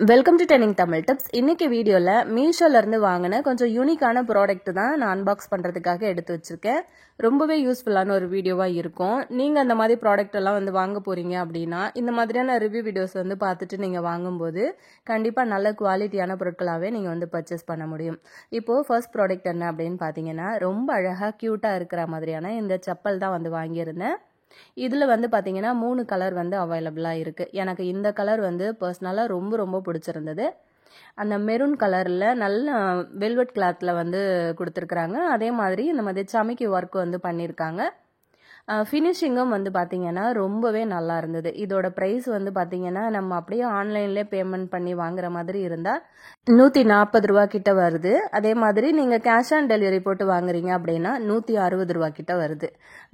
Welcome to trending Tamil tips. இன்னைக்கு வீடியோல மீஷோல இருந்து வாங்கின கொஞ்சம் யூனிக்கான ப்ராடக்ட் தான் நான் அன்பாக்ஸ் பண்றதுக்காக எடுத்து வச்சிருக்கேன். ரொம்பவே யூஸ்ஃபுல்லான ஒரு வீடியோவா இருக்கும். நீங்க அந்த மாதிரி ப்ராடக்ட் எல்லாம் வந்து வாங்க போறீங்க அப்படின்னா இந்த மாதிரியான ரிவ்யூ வீடியோஸ் வந்து பார்த்துட்டு நீங்க வாங்கும்போது கண்டிப்பா நல்ல குவாலிட்டியான பொருட்களாவே நீங்க வந்து பர்ச்சேஸ் பண்ண முடியும். இப்போ ஃபர்ஸ்ட் ப்ராடக்ட் என்ன அப்படின்னு பாத்தீங்கன்னா, ரொம்ப அழகா கியூட்டா இருக்கிற மாதிரியான இந்த செப்பல் தான் வந்து வாங்கியிருந்தேன். இதுல வந்து பாத்தீங்கன்னா 3 கலர் வந்து அவைலபிளா இருக்கு. எனக்கு இந்த கலர் வந்து பர்சனலா ரொம்ப ரொம்ப பிடிச்சிருந்தது. அந்த மெரூன் கலர்ல நல்ல வெல்வெட் கிளாத்ல வந்து கொடுத்துருக்குறாங்க. அதே மாதிரி இந்த மாதிரி சமைக்கி ஒர்க் வந்து பண்ணியிருக்காங்க. ஃபினிஷிங்கும் வந்து பார்த்தீங்கன்னா ரொம்பவே நல்லா இருந்தது. இதோட ப்ரைஸ் வந்து பார்த்தீங்கன்னா நம்ம அப்படியே ஆன்லைன்லேயே பேமெண்ட் பண்ணி வாங்குற மாதிரி இருந்தால் ₹140 கிட்ட வருது. அதே மாதிரி நீங்கள் கேஷ் ஆன் டெலிவரி போட்டு வாங்குறீங்க அப்படின்னா ₹160 கிட்ட வருது.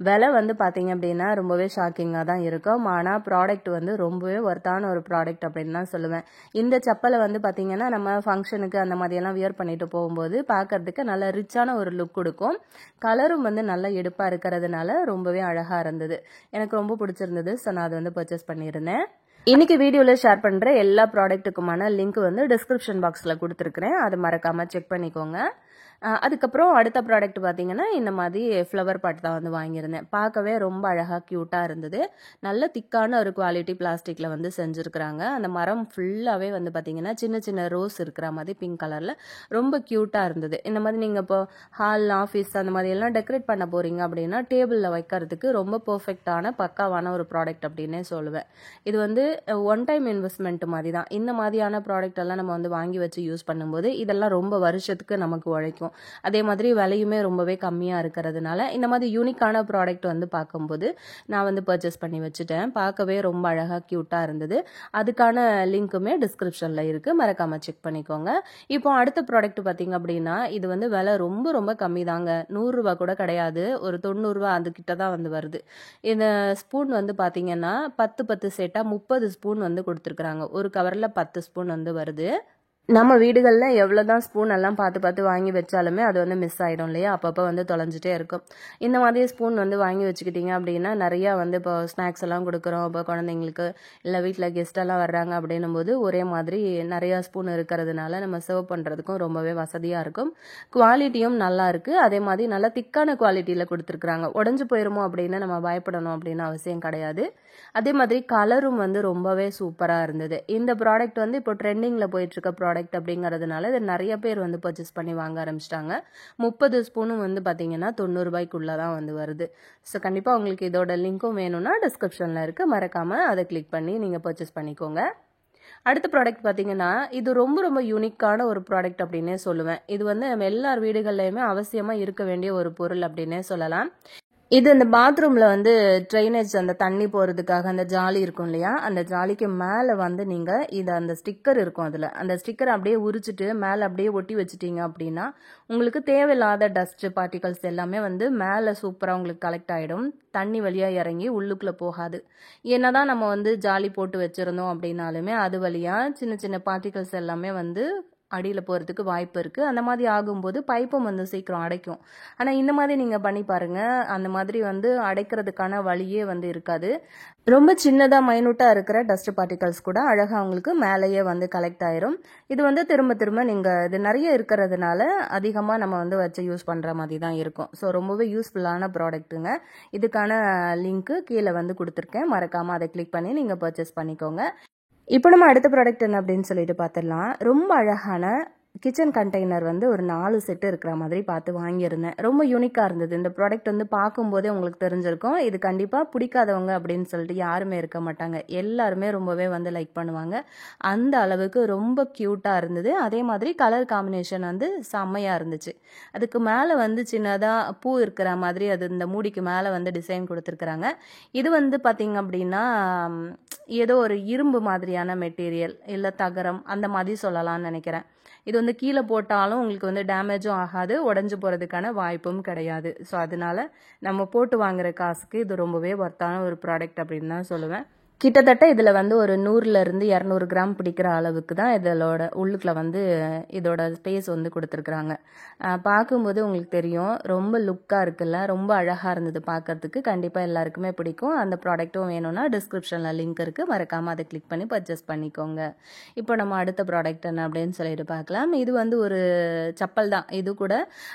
விலை வந்து பார்த்தீங்க அப்படின்னா ரொம்பவே ஷாக்கிங்காக தான் இருக்கும். ஆனால் ப்ராடக்ட் வந்து ரொம்பவே ஒர்த்தான ஒரு ப்ராடக்ட் அப்படின்னு தான் சொல்லுவேன். இந்த செப்பலை வந்து பார்த்தீங்கன்னா நம்ம ஃபங்க்ஷனுக்கு அந்த மாதிரியெல்லாம் வியர் பண்ணிட்டு போகும்போது பார்க்கறதுக்கு நல்ல ரிச்சான ஒரு லுக் கொடுக்கும். கலரும் வந்து நல்லா எடுப்பாக இருக்கிறதுனால ரொம்பவே அழகா இருந்தது. எனக்கு ரொம்ப பிடிச்சிருந்தது. ஸோ நான் அதை வந்து பர்ச்சேஸ் பண்ணியிருந்தேன். இன்னைக்கு வீடியோவில் ஷேர் பண்ணுற எல்லா ப்ராடக்ட்டுக்குமான லிங்க் வந்து டிஸ்கிரிப்ஷன் பாக்ஸில் கொடுத்துருக்குறேன். அதை மறக்காமல் செக் பண்ணிக்கோங்க. அதுக்கப்புறம் அடுத்த ப்ராடக்ட் பார்த்தீங்கன்னா இந்த மாதிரி ஃப்ளவர் பாட் தான் வந்து வாங்கியிருந்தேன். பார்க்கவே ரொம்ப அழகாக க்யூட்டாக இருந்தது. நல்ல திக்கான ஒரு குவாலிட்டி பிளாஸ்டிக்கில் வந்து செஞ்சுருக்குறாங்க. அந்த மரம் ஃபுல்லாகவே வந்து பார்த்தீங்கன்னா சின்ன சின்ன ரோஸ் இருக்கிற மாதிரி பிங்க் கலரில் ரொம்ப க்யூட்டாக இருந்தது. இந்த மாதிரி நீங்கள் இப்போ ஹால், ஆஃபீஸ் அந்த மாதிரி எல்லாம் டெக்கரேட் பண்ண போகிறீங்க அப்படின்னா டேபிளில் வைக்கிறதுக்கு ரொம்ப பர்ஃபெக்டான பக்காவான ஒரு ப்ராடக்ட் அப்படின்னே சொல்லுவேன். இது வந்து ஒன் டைம் இன்வெஸ்ட்மெண்ட் மாதிரி தான். இந்த மாதிரியான ப்ராடக்ட் எல்லாம் நம்ம வந்து வாங்கி வச்சு யூஸ் பண்ணும்போது இதெல்லாம் ரொம்ப வருஷத்துக்கு நமக்கு உழைக்கும். அதே மாதிரி விலையுமே ரொம்பவே கம்மியாக இருக்கிறதுனால இந்த மாதிரி யூனிக்கான ப்ராடக்ட் வந்து பார்க்கும்போது நான் வந்து பர்ச்சேஸ் பண்ணி வச்சுட்டேன். பார்க்கவே ரொம்ப அழகாக க்யூட்டாக இருந்தது. அதுக்கான லிங்க்குமே டிஸ்கிரிப்ஷனில் இருக்குது. மறக்காமல் செக் பண்ணிக்கோங்க. இப்போ அடுத்த ப்ராடக்ட் பார்த்தீங்க அப்படின்னா இது வந்து விலை ரொம்ப ரொம்ப கம்மி தாங்க. ₹100 கூட கிடையாது. ஒரு ₹90 அதுக்கிட்ட தான் வந்து வருது. இந்த ஸ்பூன் வந்து பார்த்தீங்கன்னா 10 செட்டாக 30 ஸ்பூன் வந்து கொடுத்துருக்குறாங்க. ஒரு கவரில் 10 ஸ்பூன் வந்து வருது. நம்ம வீடுகளில் எவ்வளோதான் ஸ்பூன் எல்லாம் பார்த்து வாங்கி வச்சாலுமே அது வந்து மிஸ் ஆகிடும் இல்லையா? அப்பப்போ வந்து தொலைஞ்சிட்டே இருக்கும். இந்த மாதிரி ஸ்பூன் வந்து வாங்கி வச்சுக்கிட்டிங்க அப்படின்னா நிறையா வந்து இப்போ ஸ்நாக்ஸ் எல்லாம் கொடுக்குறோம். இப்போ குழந்தைங்களுக்கு இல்லை வீட்டில் கெஸ்டெல்லாம் வர்றாங்க அப்படின்னும் போது ஒரே மாதிரி நிறையா ஸ்பூன் இருக்கிறதுனால நம்ம சர்வ் பண்ணுறதுக்கும் ரொம்பவே வசதியாக இருக்கும். குவாலிட்டியும் நல்லா இருக்குது. அதே மாதிரி நல்லா திக்கான குவாலிட்டியில் கொடுத்துருக்குறாங்க. உடஞ்சி போயிருமோ அப்படின்னு நம்ம பயப்படணும் அப்படின்னு அவசியம் கிடையாது. அதே மாதிரி கலரும் வந்து ரொம்பவே சூப்பராக இருந்தது. இந்த ப்ராடக்ட் வந்து இப்போ ட்ரெண்டிங்கில் போயிட்டுருக்க ப்ராடக்ட் அப்படிங்கிறதுனால இது நிறைய பேர் வந்து பர்ச்சேஸ் பண்ணி வாங்க ஆரம்பிச்சிட்டாங்க. 30 ஸ்பூனும் வந்து பார்த்தீங்கன்னா ₹90 தான் வந்து வருது. ஸோ கண்டிப்பாக உங்களுக்கு இதோட லிங்க்கும் வேணும்னா டிஸ்கிரிப்ஷனில் இருக்குது. மறக்காமல் அதை கிளிக் பண்ணி நீங்கள் பர்ச்சேஸ் பண்ணிக்கோங்க. அடுத்த ப்ராடக்ட் பார்த்தீங்கன்னா இது ரொம்ப ரொம்ப யூனிக்கான ஒரு ப்ராடக்ட் அப்படின்னே சொல்லுவேன். இது வந்து நம்ம எல்லார் வீடுகள்லையுமே அவசியமாக இருக்க வேண்டிய ஒரு பொருள் அப்படின்னே சொல்லலாம். இது இந்த பாத்ரூமில் வந்து ட்ரைனேஜ் அந்த தண்ணி போகிறதுக்காக அந்த ஜாலி இருக்கும் இல்லையா? அந்த ஜாலிக்கு மேலே வந்து நீங்கள் இது அந்த ஸ்டிக்கர் இருக்கும். அதில் அந்த ஸ்டிக்கர் அப்படியே உரிச்சிட்டு மேலே அப்படியே ஒட்டி வச்சிட்டிங்க அப்படின்னா உங்களுக்கு தேவையில்லாத டஸ்ட் பார்ட்டிகல்ஸ் எல்லாமே வந்து மேலே சூப்பராக உங்களுக்கு கலெக்ட் ஆகிடும். தண்ணி வழியாக இறங்கி உள்ளுக்குள்ளே போகாது. என்னதான் நம்ம வந்து ஜாலி போட்டு வச்சுருந்தோம் அப்படின்னாலுமே அது வழியாக சின்ன சின்ன பார்ட்டிகல்ஸ் எல்லாமே வந்து அடியில் போகிறதுக்கு வாய்ப்பு இருக்குது. அந்த மாதிரி ஆகும்போது பைப்பும் வந்து சீக்கிரம் அடைக்கும். ஆனால் இந்த மாதிரி நீங்கள் பண்ணி பாருங்கள். அந்த மாதிரி வந்து அடைக்கிறதுக்கான வழியே வந்து இருக்காது. ரொம்ப சின்னதாக மைனூட்டாக இருக்கிற டஸ்ட் பார்ட்டிகல்ஸ் கூட அழகாக அவங்களுக்கு மேலேயே வந்து கலெக்ட் ஆயிரும். இது வந்து திரும்ப திரும்ப நீங்கள் இது நிறைய இருக்கிறதுனால அதிகமாக நம்ம வந்து வச்சு யூஸ் பண்ணுற மாதிரி தான் இருக்கும். ஸோ ரொம்பவே யூஸ்ஃபுல்லான ப்ராடக்ட்டுங்க. இதுக்கான லிங்க்கு கீழே வந்து கொடுத்துருக்கேன். மறக்காமல் அதை கிளிக் பண்ணி நீங்கள் பர்ச்சேஸ் பண்ணிக்கோங்க. இப்போ நம்ம அடுத்த ப்ராடக்ட் என்ன அப்படின்னு சொல்லிட்டு பார்த்துடலாம். ரொம்ப அழகான கிச்சன் கண்டெய்னர் வந்து ஒரு 4 செட்டு இருக்கிற மாதிரி பார்த்து வாங்கியிருந்தேன். ரொம்ப யூனிக்காக இருந்தது. இந்த ப்ராடக்ட் வந்து பார்க்கும்போதே உங்களுக்கு தெரிஞ்சிருக்கும். இது கண்டிப்பாக பிடிக்காதவங்க அப்படின்னு சொல்லிட்டு யாருமே இருக்க மாட்டாங்க. எல்லாருமே ரொம்பவே வந்து லைக் பண்ணுவாங்க. அந்த அளவுக்கு ரொம்ப க்யூட்டாக இருந்தது. அதே மாதிரி கலர் காம்பினேஷன் வந்து செம்மையாக இருந்துச்சு. அதுக்கு மேலே வந்து சின்னதாக பூ இருக்கிற மாதிரி அது இந்த மூடிக்கு மேலே வந்து டிசைன் கொடுத்துருக்குறாங்க. இது வந்து பார்த்திங்க அப்படின்னா ஏதோ ஒரு இரும்பு மாதிரியான மெட்டீரியல் இல்லை தகரம் அந்த மாதிரி சொல்லலாம்னு நினைக்கிறேன். இது வந்து கீழே போட்டாலும் உங்களுக்கு வந்து டேமேஜும் ஆகாது, உடஞ்சி போகிறதுக்கான வாய்ப்பும் கிடையாது. ஸோ அதனால நம்ம போட்டு வாங்குற காசுக்கு இது ரொம்பவே ஒர்த்தான ஒரு ப்ராடக்ட் அப்படின்னு தான் சொல்லுவேன். கிட்டத்தட்ட இதில் வந்து ஒரு 100லேருந்து 200 கிராம் பிடிக்கிற அளவுக்கு தான் இதோட உள்ளுக்குள்ள வந்து இதோட ஸ்பேஸ் வந்து கொடுத்துருக்குறாங்க. பார்க்கும்போது உங்களுக்கு தெரியும், ரொம்ப லுக்காக இருக்குல்ல, ரொம்ப அழகாக இருந்தது பார்க்கறதுக்கு. கண்டிப்பாக எல்லாருக்குமே பிடிக்கும். அந்த ப்ராடக்ட்டும் வேணும்னா டிஸ்கிரிப்ஷனில் லிங்க் இருக்குது, மறக்காமல் அதை கிளிக் பண்ணி பர்ச்சேஸ் பண்ணிக்கோங்க. இப்போ நம்ம அடுத்த ப்ராடக்ட் என்ன அப்படின்னு சொல்லிட்டு பார்க்கலாம். இது வந்து ஒரு செப்பல் தான். இது கூட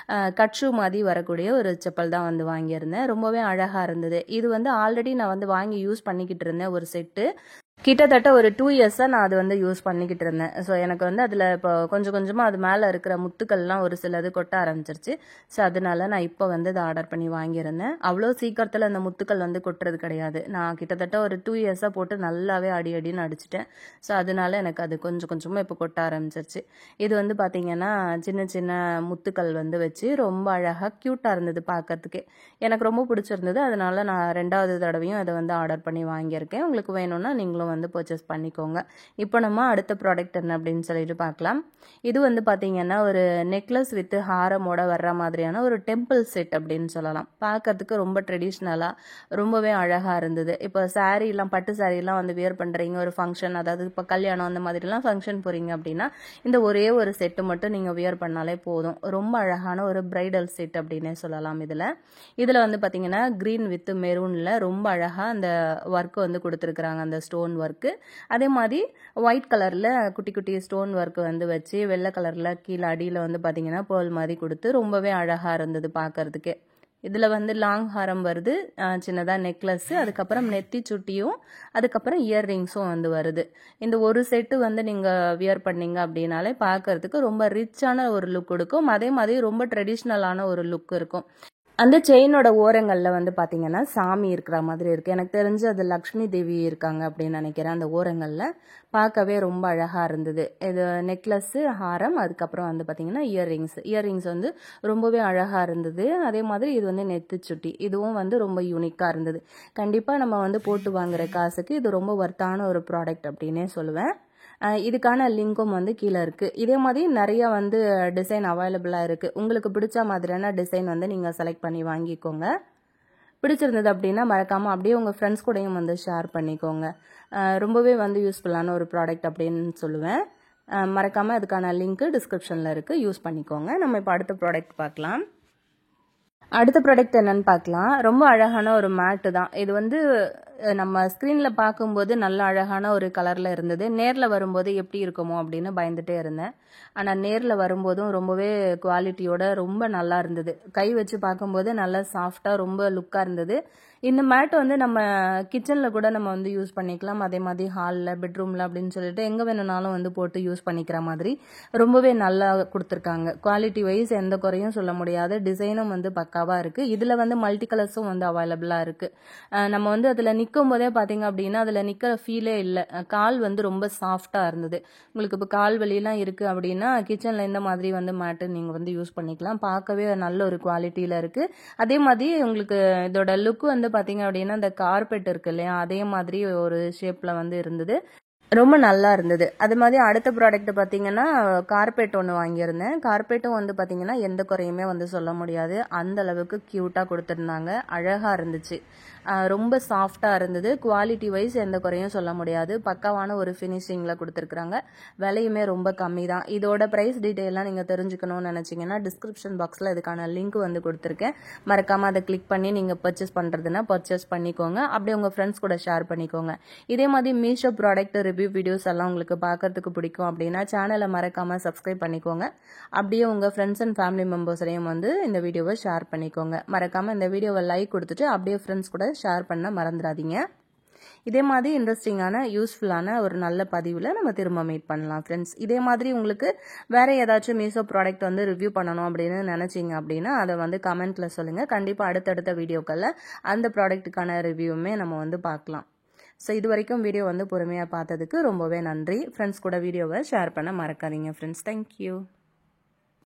கட் ஷூ மாதிரி வரக்கூடிய ஒரு செப்பல் தான் வந்து வாங்கியிருந்தேன். ரொம்பவே அழகாக இருந்தது. இது வந்து ஆல்ரெடி நான் வந்து வாங்கி யூஸ் பண்ணிக்கிட்டு இருந்தேன் ஒரு செட்டு. கிட்டத்தட்ட ஒரு 2 இயர்ஸாக நான் அது வந்து யூஸ் பண்ணிக்கிட்டு இருந்தேன். ஸோ எனக்கு வந்து அதில் இப்போ கொஞ்சம் கொஞ்சமாக அது மேலே இருக்கிற முத்துக்கள்லாம் ஒரு சிலது கொட்ட ஆரம்பிச்சிருச்சு. ஸோ அதனால நான் இப்போ வந்து அதை ஆர்டர் பண்ணி வாங்கியிருந்தேன். அவ்வளோ சீக்கிரத்தில் அந்த முத்துக்கள் வந்து கொட்டுறது கிடையாது. நான் கிட்டத்தட்ட ஒரு 2 இயர்ஸாக போட்டு நல்லாவே அடின்னு அடிச்சிட்டேன். ஸோ அதனால எனக்கு அது கொஞ்சம் கொஞ்சமாக இப்போ கொட்ட ஆரம்பிச்சிருச்சு. இது வந்து பார்த்திங்கன்னா சின்ன சின்ன முத்துக்கள் வந்து வச்சு ரொம்ப அழகாக க்யூட்டாக இருந்தது பார்க்கறதுக்கே. எனக்கு ரொம்ப பிடிச்சிருந்தது. அதனால நான் 2வது தடவையும் அதை வந்து ஆர்டர் பண்ணி வாங்கியிருக்கேன். உங்களுக்கு வேணும்னா நீங்களும் வந்து பர்ச்சேஸ் பண்ணிக்கோங்க. இப்போ நம்ம அடுத்த ப்ராடக்ட் என்ன அப்படின்னு சொல்லிட்டு பார்க்கலாம். இது வந்து பார்த்தீங்கன்னா ஒரு நெக்லஸ் வித் ஹாரமோட வர்ற மாதிரியான ஒரு டெம்பிள் செட் அப்படின்னு சொல்லலாம். பார்க்கறதுக்கு ரொம்ப ட்ரெடிஷ்னலாக ரொம்பவே அழகாக இருந்தது. இப்போ சாரீலாம் பட்டு சாரீலாம் வந்து வியர் பண்ணுறீங்க, ஒரு ஃபங்க்ஷன், அதாவது இப்போ கல்யாணம் அந்த மாதிரிலாம் ஃபங்க்ஷன் போகிறீங்க அப்படின்னா இந்த ஒரே ஒரு செட்டு மட்டும் நீங்கள் வியர் பண்ணாலே போதும். ரொம்ப அழகான ஒரு பிரைடல் செட் அப்படின்னே சொல்லலாம். இதில் வந்து பார்த்தீங்கன்னா க்ரீன் வித் மெரூனில் ரொம்ப அழகாக அந்த ஒர்க் வந்து கொடுத்துருக்குறாங்க, அந்த ஸ்டோன் ஒர்க்கு. அதே மாதிரி ஒயிட் கலரில் குட்டி குட்டி ஸ்டோன் ஒர்க் வந்து வச்சு வெள்ளை கலரில் கீழே அடியில் வந்து பார்த்தீங்கன்னா பேர்ல் மாதிரி கொடுத்து ரொம்பவே அழகாக இருந்தது பார்க்கறதுக்கு. இதில் வந்து லாங் ஹாரம் வருது, சின்னதாக நெக்லஸ்ஸு, அதுக்கப்புறம் நெத்தி சுட்டியும், அதுக்கப்புறம் இயர்ரிங்ஸும் வந்து வருது. இந்த ஒரு செட்டு வந்து நீங்கள் வியர் பண்ணீங்க அப்படின்னாலே பார்க்கறதுக்கு ரொம்ப ரிச்சான ஒரு லுக் கொடுக்கும். அதே மாதிரி ரொம்ப ட்ரெடிஷ்னலான ஒரு லுக் இருக்கும். அந்த செயினோட ஓரங்களில் வந்து பார்த்தீங்கன்னா சாமி இருக்கிற மாதிரி இருக்குது. எனக்கு தெரிஞ்சு அது லக்ஷ்மி தேவி இருக்காங்க அப்படின்னு நினைக்கிறேன். அந்த ஓரங்களில் பார்க்கவே ரொம்ப அழகாக இருந்தது. இது நெக்லஸ்ஸு, ஹாரம், அதுக்கப்புறம் வந்து பார்த்தீங்கன்னா இயர்ரிங்ஸ் வந்து ரொம்பவே அழகாக இருந்தது. அதே மாதிரி இது வந்து நெத்திச்சுட்டி, இதுவும் வந்து ரொம்ப யூனிக்காக இருந்தது. கண்டிப்பாக நம்ம வந்து போட்டு வாங்குற காசுக்கு இது ரொம்ப ஒர்த்தான ஒரு ப்ராடக்ட் அப்படின்னே சொல்லுவேன். இதுக்கான லிங்க்கும் வந்து கீழே இருக்குது. இதே மாதிரி நிறைய வந்து டிசைன் அவைலபிளாக இருக்குது. உங்களுக்கு பிடிச்ச மாதிரியான டிசைன் வந்து நீங்கள் செலக்ட் பண்ணி வாங்கிக்கோங்க. பிடிச்சிருந்தது அப்படின்னா மறக்காமல் அப்படியே உங்கள் ஃப்ரெண்ட்ஸ் கூடயும் வந்து ஷேர் பண்ணிக்கோங்க. ரொம்பவே வந்து யூஸ்ஃபுல்லான ஒரு ப்ராடக்ட் அப்படின்னு சொல்லுவேன். மறக்காமல் அதுக்கான லிங்க்கு டிஸ்கிரிப்ஷனில் இருக்குது, யூஸ் பண்ணிக்கோங்க. நம்ம இப்போ அடுத்த ப்ராடக்ட் பார்க்கலாம். அடுத்த ப்ராடக்ட் என்னன்னு பார்க்கலாம். ரொம்ப அழகான ஒரு மேட்டு தான். இது வந்து நம்ம ஸ்க்ரீனில் பார்க்கும்போது நல்ல அழகான ஒரு கலரில் இருந்தது. நேரில் வரும்போது எப்படி இருக்குமோ அப்படின்னு பயந்துட்டே இருந்தேன். ஆனால் நேரில் வரும்போதும் ரொம்பவே குவாலிட்டியோட ரொம்ப நல்லா இருந்தது. கை வச்சு பார்க்கும்போது நல்லா சாஃப்டாக ரொம்ப லுக்காக இருந்தது. இந்த மேட் வந்து நம்ம கிச்சனில் கூட நம்ம வந்து யூஸ் பண்ணிக்கலாம். அதே மாதிரி ஹாலில், பெட்ரூமில் அப்படின்னு சொல்லிட்டு எங்கே வேணும்னாலும் வந்து போட்டு யூஸ் பண்ணிக்கிற மாதிரி ரொம்பவே நல்லா கொடுத்துருக்காங்க. குவாலிட்டி வைஸ் எந்த குறையும் சொல்ல முடியாது. டிசைனும் வந்து பக்காவாக இருக்குது. இதில் வந்து மல்டி கலர்ஸும் வந்து அவைலபிளாக இருக்குது. நம்ம வந்து அதில் நிற்கும் போதே பார்த்தீங்க அப்படின்னா அதில் நிற்கிற ஃபீலே இல்லை. கால் வந்து ரொம்ப சாஃப்டாக இருந்தது. உங்களுக்கு இப்போ கால் வலியெல்லாம் இருக்குது அப்படின்னா கிச்சனில் இந்த மாதிரி வந்து மேட்டு நீங்கள் வந்து யூஸ் பண்ணிக்கலாம். பார்க்கவே நல்ல ஒரு குவாலிட்டியில் இருக்குது. அதே மாதிரி உங்களுக்கு இதோட லுக் வந்து பார்த்தீங்க அப்படின்னா இந்த கார்பெட் இருக்கு இல்லையா, அதே மாதிரி ஒரு ஷேப்பில் வந்து இருந்தது. ரொம்ப நல்லா இருந்தது. அது மாதிரி அடுத்த ப்ராடக்ட் பார்த்தீங்கன்னா கார்பெட் ஒன்று வாங்கியிருந்தேன். கார்பெட்டும் வந்து பார்த்தீங்கன்னா எந்த குறையுமே வந்து சொல்ல முடியாது. அந்த அளவுக்கு க்யூட்டாக கொடுத்துருந்தாங்க. அழகாக இருந்துச்சு. ரொம்ப சாஃப்டாக இருந்தது. குவாலிட்டி வைஸ் எந்த குறையும் சொல்ல முடியாது. பக்காவான ஒரு ஃபினிஷிங்கில் கொடுத்துருக்குறாங்க. விலையுமே ரொம்ப கம்மி தான். இதோட ப்ரைஸ் டீட்டெயிலாம் நீங்கள் தெரிஞ்சுக்கணும்னு நினச்சிங்கன்னா டிஸ்கிரிப்ஷன் பாக்ஸில் இதுக்கான லிங்க் வந்து கொடுத்துருக்கேன். மறக்காமல் அதை கிளிக் பண்ணி நீங்கள் பர்ச்சேஸ் பண்ணுறதுன்னா பர்ச்சேஸ் பண்ணிக்கோங்க. அப்படியே உங்கள் ஃப்ரெண்ட்ஸ் கூட ஷேர் பண்ணிக்கோங்க. இதே மாதிரி மீஷோ ப்ராடக்ட் ரிவ்யூ வீடியோஸ் எல்லாம் உங்களுக்கு பார்க்கறதுக்கு பிடிக்கும் அப்படின்னா சேனலை மறக்காமல் சப்ஸ்கிரைப் பண்ணிக்கோங்க. அப்படியே உங்கள் ஃப்ரெண்ட்ஸ் அண்ட் ஃபேமிலி மெம்பர்ஸையும் வந்து இந்த வீடியோவை ஷேர் பண்ணிக்கோங்க. மறக்காமல் இந்த வீடியோவை லைக் கொடுத்துட்டு அப்படியே ஃப்ரெண்ட்ஸ் கூட ஷேர் பண்ண மறந்துடாதீங்க. இதே மாதிரி இன்ட்ரெஸ்டிங்கான யூஸ்ஃபுல்லான ஒரு நல்ல பதிவில் நம்ம திரும்ப மீட் பண்ணலாம் ஃப்ரெண்ட்ஸ். இதே மாதிரி உங்களுக்கு வேறு ஏதாச்சும் மீஷோ ப்ராடக்ட் வந்து ரிவ்யூ பண்ணணும் அப்படின்னு நினச்சிங்க அப்படின்னா அதை வந்து கமெண்ட்டில் சொல்லுங்கள். கண்டிப்பாக அடுத்தடுத்த வீடியோக்களில் அந்த ப்ராடக்ட்டுக்கான ரிவ்யூவுமே நம்ம வந்து பார்க்கலாம். ஸோ இது வரைக்கும் வீடியோ வந்து பொறுமையாக பார்த்ததுக்கு ரொம்பவே நன்றி. ஃப்ரெண்ட்ஸ் கூட வீடியோவை ஷேர் பண்ண மறக்காதீங்க ஃப்ரெண்ட்ஸ். தேங்க்யூ.